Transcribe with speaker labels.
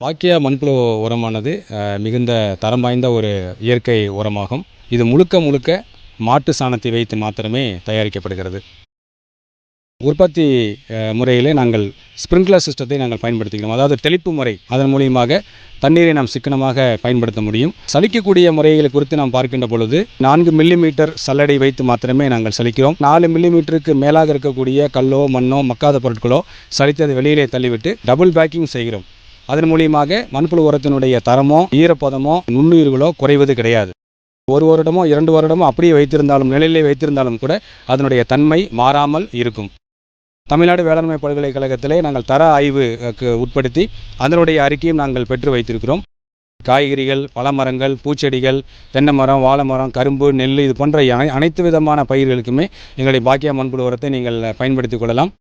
Speaker 1: பாக்கியா மண்புழு உரமானது மிகுந்த தரம் வாய்ந்த ஒரு இயற்கை உரமாகும். இது முழுக்க முழுக்க மாட்டு சாணத்தை வைத்து மாத்திரமே தயாரிக்கப்படுகிறது. உற்பத்தி முறையிலே நாங்கள் ஸ்ப்ரிங்க்லர் சிஸ்டத்தை நாங்கள் பயன்படுத்துகிறோம். அதாவது தெளிப்பு முறை. அதன் மூலியமாக தண்ணீரை நாம் சிக்கனமாக பயன்படுத்த முடியும். சலிக்கக்கூடிய முறைகளை குறித்து நாம் பார்க்கின்ற பொழுது 4 மில்லிமீட்டர் சல்லடை வைத்து மாத்திரமே நாங்கள் சலிக்கிறோம். 4 மில்லிமீட்டருக்கு மேலாக இருக்கக்கூடிய கல்லோ மண்ணோ மக்காத பொருட்களோ சலித்து அதை வெளியிலே தள்ளிவிட்டு டபுள் பேக்கிங் செய்கிறோம். அதன் மூலியமாக மண்புழு உரத்தினுடைய தரமோ ஈரப்பதமோ நுண்ணுயிர்களோ குறைவது கிடையாது. 1 வருடமோ 2 வருடமோ அப்படியே வைத்திருந்தாலும் நிலையிலே வைத்திருந்தாலும் கூட அதனுடைய தன்மை மாறாமல் இருக்கும். தமிழ்நாடு வேளாண்மை பல்கலைக்கழகத்திலே நாங்கள் தர ஆய்வுக்கு உட்படுத்தி அதனுடைய அறிக்கையும் நாங்கள் பெற்று வைத்திருக்கிறோம். காய்கறிகள், பழமரங்கள், பூச்செடிகள், தென்னை மரம், வாழை மரம், கரும்பு, நெல் இது போன்ற அனைத்து விதமான பயிர்களுக்குமே எங்களுடைய பாக்கியா மண்புழு உரத்தை நீங்கள் பயன்படுத்திக் கொள்ளலாம்.